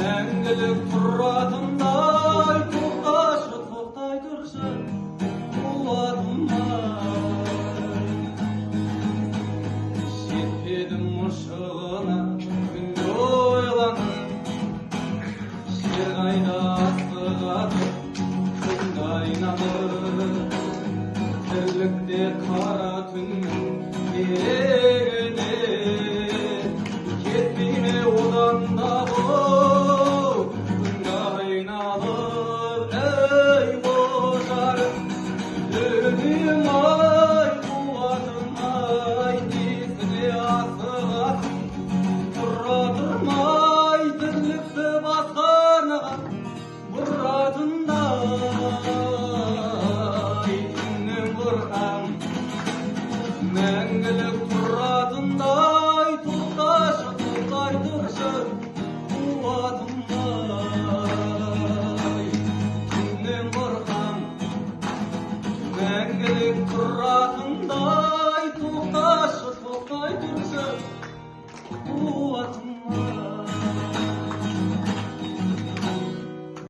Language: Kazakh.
мәңгілік тұратындай тоқташы тоқтай тұршы қуатым-ай. Жетпедім ұшығына күнде ойланып, жер қайда астығады күн айналып, тірлікте қара түннің керегіне кетпей ме одан да бұл күн айналып. Ей божарым, дүнием-ай, қуатым-ай, несіне асығасың, тұра тұрмай тірлікті басқаны бұратындай. Түннен қорқам, мәңгілік тұратындай, тоқташы тоқтай тұршы қуатым-ай. Түннен қорқам, мәңгілік тұратындай.